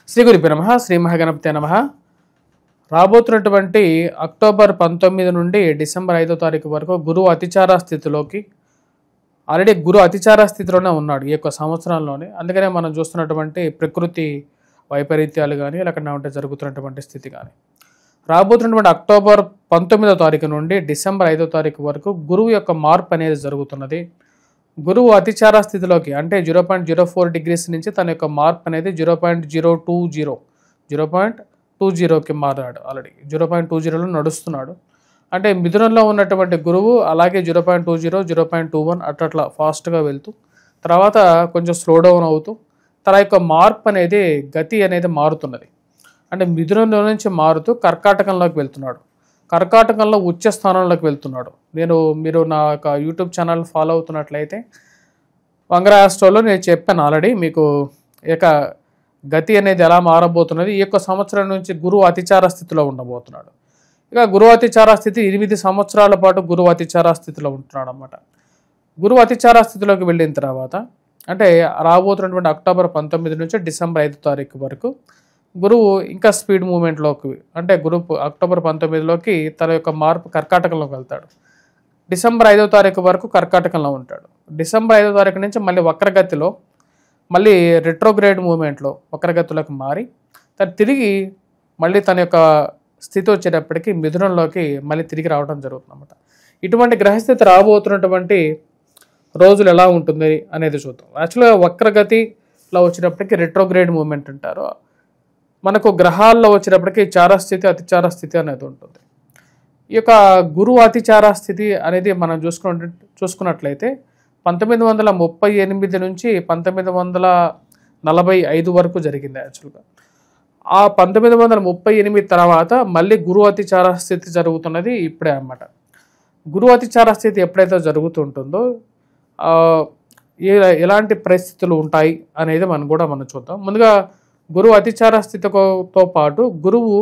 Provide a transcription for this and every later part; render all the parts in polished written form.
శ్రీ గురుభ్యో నమః. శ్రీ మహాగణపతే నమః. రాబోతున్నటువంటి అక్టోబర్ 19 నుండి డిసెంబర్ 5వ తారీఖు వరకు గురువు అతిచార స్థితిలోకి ఆల్రెడీ గురు అతిచార స్థితిలోనే ఉన్నాడు ఈ యొక్క సంవత్సరంలోనే. అందుకనే మనం చూస్తున్నటువంటి ప్రకృతి వైపరీత్యాలు కానీ లేకుండా ఉంటే జరుగుతున్నటువంటి స్థితి కానీ రాబోతున్నటువంటి అక్టోబర్ 19వ తారీఖు నుండి డిసెంబర్ 5వ తారీఖు వరకు గురువు యొక్క మార్పు అనేది జరుగుతున్నది. గురువు అతిచార స్థితిలోకి అంటే 0.04 డిగ్రీస్ నుంచి తన యొక్క మార్పు అనేది 0.020కి మారాడు. ఆల్రెడీ 0.20లో నడుస్తున్నాడు. అంటే మిథునంలో ఉన్నటువంటి గురువు అలాగే 0.20 0.21 అట్లా ఫాస్ట్గా వెళ్తూ తర్వాత కొంచెం స్లో డౌన్ అవుతూ తన యొక్క మార్పు అనేది గతి అనేది మారుతున్నది. అంటే మిథునంలో నుంచి మారుతూ కర్కాటకంలోకి వెళ్తున్నాడు. కర్కాటకంలో ఉచ్చ స్థానంలోకి వెళ్తున్నాడు. మీరు నా యొక్క యూట్యూబ్ ఛానల్ ఫాలో అవుతున్నట్లయితే వంగర ఆస్ట్రోలో నేను చెప్పాను ఆల్రెడీ మీకు ఇక గతి అనేది ఎలా మారబోతున్నది. ఈ యొక్క సంవత్సరం నుంచి గురువు అతిచార స్థితిలో ఉండబోతున్నాడు. ఇక గురువు అతిచార స్థితి 8 సంవత్సరాల పాటు గురువు అతిచార స్థితిలో ఉంటున్నాడు అన్నమాట. గురువు అతిచార స్థితిలోకి వెళ్ళిన తర్వాత అంటే రాబోతున్నటువంటి అక్టోబర్ 19 నుంచి డిసెంబర్ 5వ తారీఖు వరకు గురువు ఇంకా స్పీడ్ మూమెంట్లోకి అంటే గురువు అక్టోబర్ 19లోకి తన యొక్క మార్పు కర్కాటకంలోకి వెళ్తాడు. డిసెంబర్ 5వ తారీఖు వరకు కర్కాటకంలో ఉంటాడు. డిసెంబర్ 5వ తారీఖు నుంచి మళ్ళీ వక్రగతిలో మళ్ళీ రెట్రోగ్రేడ్ మూమెంట్లో వక్రగతిలోకి మారి తిరిగి మళ్ళీ తన యొక్క స్థితి వచ్చేటప్పటికి మిథునంలోకి మళ్ళీ తిరిగి రావడం జరుగుతుంది అన్నమాట. ఇటువంటి గ్రహస్థితి రాబోతున్నటువంటి రోజులు ఎలా ఉంటుంది అనేది చూద్దాం. యాక్చువల్గా వక్రగతిలో వచ్చేటప్పటికి రెట్రోగ్రేడ్ మూమెంట్ అంటారు. మనకు గ్రహాల్లో వచ్చేటప్పటికి చారస్థితి అతిచార స్థితి అనేది ఉంటుంది. ఈ యొక్క గురువు అతిచార స్థితి అనేది మనం చూసుకున్నట్లయితే 1938 నుంచి 1945 వరకు జరిగింది. యాక్చువల్గా ఆ 1938 తర్వాత మళ్ళీ గురువు అతిచార స్థితి జరుగుతున్నది ఇప్పుడే అన్నమాట. గురువు అతిచార స్థితి ఎప్పుడైతే జరుగుతుంటుందో ఎలాంటి పరిస్థితులు ఉంటాయి అనేది మనం చూద్దాం. ముందుగా గురువు అతిచార స్థితితో పాటు గురువు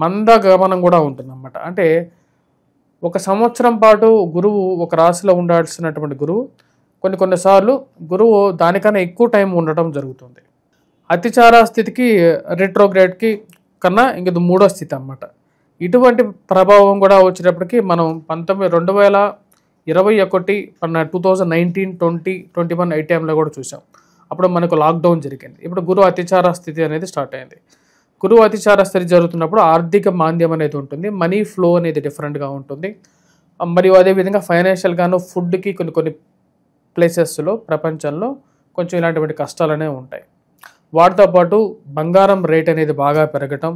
మందగమనం కూడా ఉంటుంది అన్నమాట. అంటే ఒక సంవత్సరం పాటు గురువు ఒక రాశిలో ఉండాల్సినటువంటి గురువు కొన్నిసార్లు గురువు దానికన్నా ఎక్కువ టైం ఉండటం జరుగుతుంది. అతిచార స్థితికి రెట్రోగ్రేడ్కి కన్నా ఇంక ఇది 3వ స్థితి అన్నమాట. ఇటువంటి ప్రభావం కూడా వచ్చేటప్పటికి మనం 2021 2019 20 21 ఈ టైంలో కూడా చూసాం. అప్పుడు మనకు లాక్డౌన్ జరిగింది. ఇప్పుడు గురువు అతిచార స్థితి అనేది స్టార్ట్ అయింది. గురువు అతిచార స్థితి జరుగుతున్నప్పుడు ఆర్థిక మాంద్యం అనేది ఉంటుంది. మనీ ఫ్లో అనేది డిఫరెంట్గా ఉంటుంది. మరియు అదేవిధంగా ఫైనాన్షియల్గాను ఫుడ్కి కొన్ని ప్లేసెస్లో ప్రపంచంలో కొంచెం ఇలాంటివంటి కష్టాలు అనేవి ఉంటాయి. వాటితో పాటు బంగారం రేట్ అనేది బాగా పెరగటం,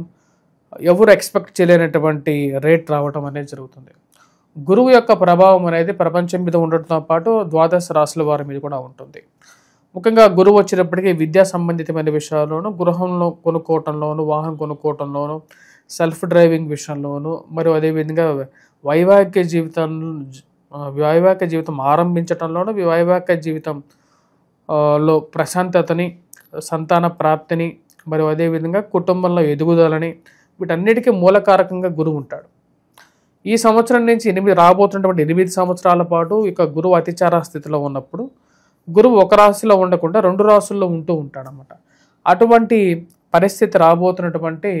ఎవరు ఎక్స్పెక్ట్ చేయలేనటువంటి రేట్ రావటం అనేది జరుగుతుంది. గురువు యొక్క ప్రభావం అనేది ప్రపంచం మీద ఉండటంతో పాటు ద్వాదశ రాశుల వారి మీద కూడా ఉంటుంది. ముఖ్యంగా గురువు వచ్చేటప్పటికీ విద్యా సంబంధితమైన విషయాల్లోనూ, గృహంలో కొనుక్కోవటంలోనూ, వాహనం కొనుక్కోవటంలోనూ, సెల్ఫ్ డ్రైవింగ్ విషయంలోనూ, మరియు అదేవిధంగా వైవాహిక జీవితం ఆరంభించటంలోనూ, వైవాహిక జీవితంలో ప్రశాంతతని, సంతాన ప్రాప్తిని, మరియు అదేవిధంగా కుటుంబంలో ఎదుగుదలని వీటన్నిటికీ మూలకారకంగా గురువు ఉంటాడు. ఈ సంవత్సరం నుంచి రాబోతున్నటువంటి 8 సంవత్సరాల పాటు ఇక గురువు అతిచార స్థితిలో ఉన్నప్పుడు గురువు ఒక రాశిలో ఉండకుండా 2 రాశుల్లో ఉంటూ ఉంటాడనమాట. అటువంటి పరిస్థితి రాబోతున్నటువంటి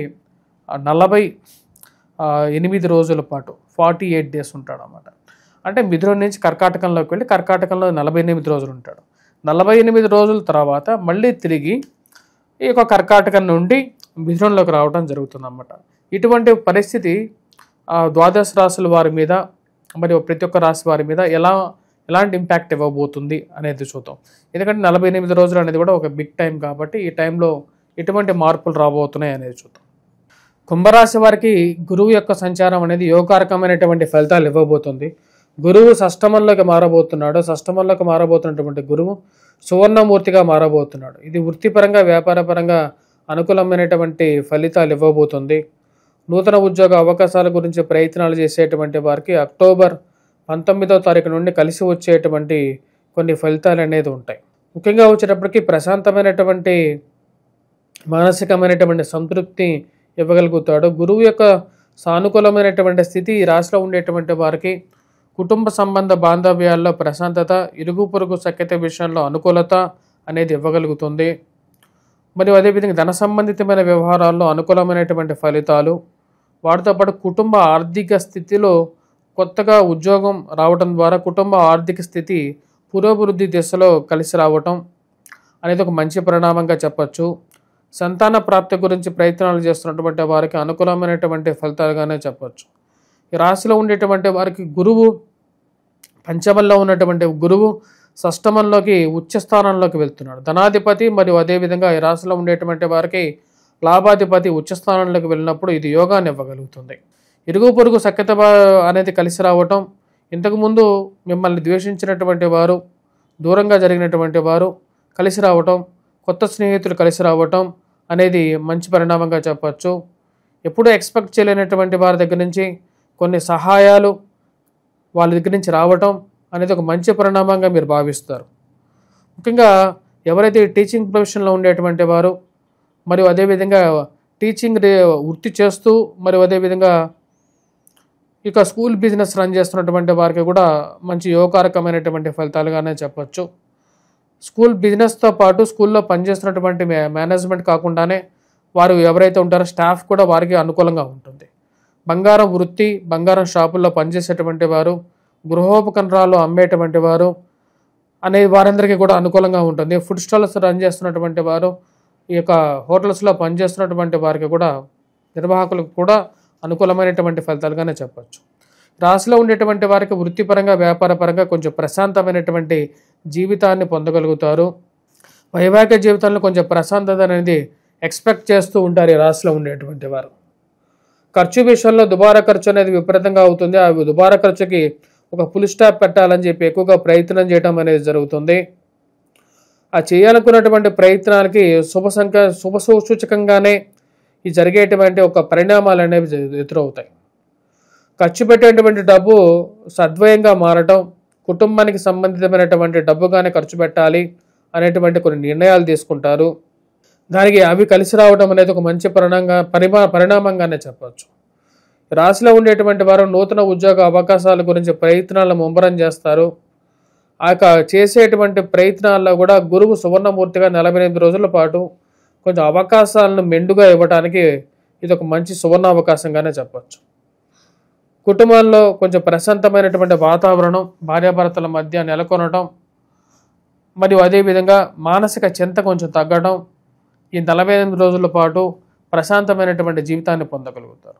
48 రోజుల పాటు 48 డేస్ ఉంటాడనమాట. అంటే మిథునం నుంచి కర్కాటకంలోకి వెళ్ళి కర్కాటకంలో 48 రోజులు ఉంటాడు. 48 రోజుల తర్వాత మళ్ళీ తిరిగి ఈ యొక్క కర్కాటకం నుండి మిథునంలోకి రావడం జరుగుతుంది అన్నమాట. ఇటువంటి పరిస్థితి ద్వాదశ రాశుల వారి మీద మరియు ప్రతి ఒక్క రాశి వారి మీద ఎలాంటి ఇంపాక్ట్ ఇవ్వబోతుంది అనేది చూద్దాం. ఎందుకంటే 48 రోజులు అనేది కూడా ఒక బిగ్ టైం కాబట్టి ఈ టైంలో ఎటువంటి మార్పులు రాబోతున్నాయి అనేది చూద్దాం. కుంభరాశి వారికి గురువు యొక్క సంచారం అనేది యోగకారకమైనటువంటి ఫలితాలు ఇవ్వబోతుంది. గురువు షష్టమంలోకి మారబోతున్నాడు. షష్టమంలోకి మారబోతున్నటువంటి గురువు సువర్ణమూర్తిగా మారబోతున్నాడు. ఇది వృత్తిపరంగా వ్యాపారపరంగా అనుకూలమైనటువంటి ఫలితాలు ఇవ్వబోతుంది. నూతన ఉద్యోగ అవకాశాల గురించి ప్రయత్నాలు చేసేటువంటి వారికి అక్టోబర్ 19వ తారీఖు నుండి కలిసి వచ్చేటువంటి కొన్ని ఫలితాలు అనేది ఉంటాయి. ముఖ్యంగా వచ్చేటప్పటికి ప్రశాంతమైనటువంటి మానసికమైనటువంటి సంతృప్తి ఇవ్వగలుగుతాడు. గురువు యొక్క సానుకూలమైనటువంటి స్థితి ఈ రాశిలో ఉండేటువంటి వారికి కుటుంబ సంబంధ బాంధవ్యాల్లో ప్రశాంతత, ఇరుగు పొరుగు సఖ్యత విషయంలో అనుకూలత అనేది ఇవ్వగలుగుతుంది. మరియు అదేవిధంగా ధన సంబంధితమైన వ్యవహారాల్లో అనుకూలమైనటువంటి ఫలితాలు, వాటితో పాటు కుటుంబ ఆర్థిక స్థితిలో కొత్తగా ఉద్యోగం రావటం ద్వారా కుటుంబ ఆర్థిక స్థితి పురోభివృద్ధి దిశలో కలిసి రావటం అనేది ఒక మంచి పరిణామంగా చెప్పచ్చు. సంతాన ప్రాప్తి గురించి ప్రయత్నాలు చేస్తున్నటువంటి వారికి అనుకూలమైనటువంటి ఫలితాలుగానే చెప్పచ్చు. ఈ రాశిలో ఉండేటువంటి వారికి గురువు పంచమంలో ఉన్నటువంటి గురువు షష్టమంలోకి ఉచ్చ స్థానంలోకి వెళ్తున్నాడు. ధనాధిపతి మరియు అదేవిధంగా ఈ రాశిలో ఉండేటువంటి వారికి లాభాధిపతి ఉచ్చ స్థానంలోకి వెళ్ళినప్పుడు ఇది యోగాన్ని ఇవ్వగలుగుతుంది. ఇరుగు పొరుగు సఖ్యత అనేది కలిసి రావటం, ఇంతకుముందు మిమ్మల్ని ద్వేషించినటువంటి వారు, దూరంగా జరిగినటువంటి వారు కలిసి రావటం, కొత్త స్నేహితులు కలిసి రావటం అనేది మంచి పరిణామంగా చెప్పచ్చు. ఎప్పుడూ ఎక్స్పెక్ట్ చేయలేనటువంటి వారి దగ్గర నుంచి కొన్ని సహాయాలు వాళ్ళ దగ్గర నుంచి రావటం అనేది ఒక మంచి పరిణామంగా మీరు భావిస్తారు. ముఖ్యంగా ఎవరైతే టీచింగ్ ప్రొఫెషన్లో ఉండేటువంటి వారు మరియు అదేవిధంగా టీచింగ్ వృత్తి చేస్తూ మరియు అదేవిధంగా ఇక స్కూల్ బిజినెస్ రన్ చేస్తున్నటువంటి వారికి కూడా మంచి యోగకారకమైనటువంటి ఫలితాలుగానే చెప్పచ్చు. స్కూల్ బిజినెస్తో పాటు స్కూల్లో పనిచేస్తున్నటువంటి మేనేజ్మెంట్ కాకుండానే వారు ఎవరైతే ఉంటారో స్టాఫ్ కూడా వారికి అనుకూలంగా ఉంటుంది. బంగారం వృత్తి, బంగారం షాపుల్లో పనిచేసేటువంటి వారు, గృహోపకరణాలు అమ్మేటువంటి వారు అనే వారందరికీ కూడా అనుకూలంగా ఉంటుంది. ఫుడ్ స్టాల్స్ రన్ చేస్తున్నటువంటి వారు, ఈ యొక్క హోటల్స్లో పనిచేస్తున్నటువంటి వారికి కూడా, నిర్వాహకులకు కూడా అనుకూలమైనటువంటి ఫలితాలుగానే చెప్పచ్చు. రాశిలో ఉండేటువంటి వారికి వృత్తిపరంగా వ్యాపారపరంగా కొంచెం ప్రశాంతమైనటువంటి జీవితాన్ని పొందగలుగుతారు. వైవాహిక జీవితంలో కొంచెం ప్రశాంతత అనేది ఎక్స్పెక్ట్ చేస్తూ ఉంటారు ఈ రాశిలో ఉండేటువంటి వారు. ఖర్చు విషయంలో దుబారా ఖర్చు అనేది విపరీతంగా అవుతుంది. ఆ దుబారా ఖర్చుకి ఒక ఫుల్ స్టాప్ పెట్టాలని చెప్పి ఎక్కువగా ప్రయత్నం చేయడం అనేది జరుగుతుంది. ఆ చేయాలనుకున్నటువంటి ప్రయత్నానికి శుభ సూచకంగానే ఈ జరిగేటువంటి ఒక పరిణామాలు అనేవి ఎదురవుతాయి. ఖర్చు పెట్టేటువంటి డబ్బు సద్వయంగా మారటం, కుటుంబానికి సంబంధితమైనటువంటి డబ్బుగానే ఖర్చు పెట్టాలి అనేటువంటి కొన్ని నిర్ణయాలు తీసుకుంటారు. దానికి అవి కలిసి రావడం అనేది ఒక మంచి పరిణామంగానే చెప్పవచ్చు. రాశిలో ఉండేటువంటి వారు నూతన ఉద్యోగ అవకాశాల గురించి ప్రయత్నాలను ముమ్మరం చేస్తారు. ఆ యొక్క చేసేటువంటి ప్రయత్నాల్లో కూడా గురువు సువర్ణమూర్తిగా 48 రోజుల పాటు కొంచెం అవకాశాలను మెండుగా ఇవ్వడానికి ఇది ఒక మంచి సువర్ణ అవకాశంగానే చెప్పచ్చు. కుటుంబాల్లో కొంచెం ప్రశాంతమైనటువంటి వాతావరణం భార్యాభర్తల మధ్య నెలకొనడం మరియు అదేవిధంగా మానసిక చింత కొంచెం తగ్గడం, ఈ 48 రోజుల పాటు ప్రశాంతమైనటువంటి జీవితాన్ని పొందగలుగుతారు.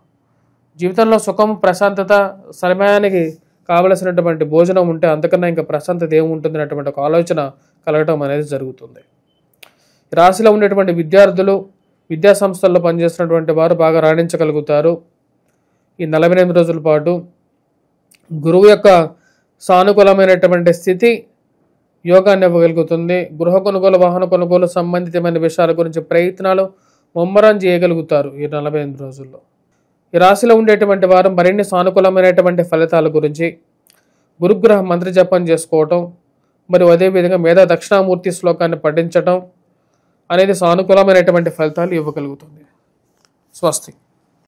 జీవితంలో సుఖం, ప్రశాంతత, సమయానికి కావలసినటువంటి భోజనం ఉంటే అంతకన్నా ఇంకా ప్రశాంతత ఏముంటుంది అనేటువంటి ఒక ఆలోచన కలగటం అనేది జరుగుతుంది. రాశిలో ఉండేటువంటి విద్యార్థులు, విద్యా సంస్థల్లో పనిచేస్తున్నటువంటి వారు బాగా రాణించగలుగుతారు. ఈ 48 రోజుల పాటు గురువు యొక్క సానుకూలమైనటువంటి స్థితి యోగాన్ని ఇవ్వగలుగుతుంది. గృహ కొనుగోలు, వాహన కొనుగోలు సంబంధితమైన విషయాల గురించి ప్రయత్నాలు ముమ్మరం చేయగలుగుతారు ఈ 48 రోజుల్లో. ఈ రాశిలో ఉండేటువంటి వారు మరిన్ని సానుకూలమైనటువంటి ఫలితాల గురించి గురుగ్రహ మంత్ర జపం చేసుకోవటం మరియు అదేవిధంగా మేధా దక్షిణామూర్తి శ్లోకాన్ని పఠించటం అనేది సానుకూలమైనటువంటి ఫలితాలు ఇవ్వగలుగుతుంది. స్వస్తి.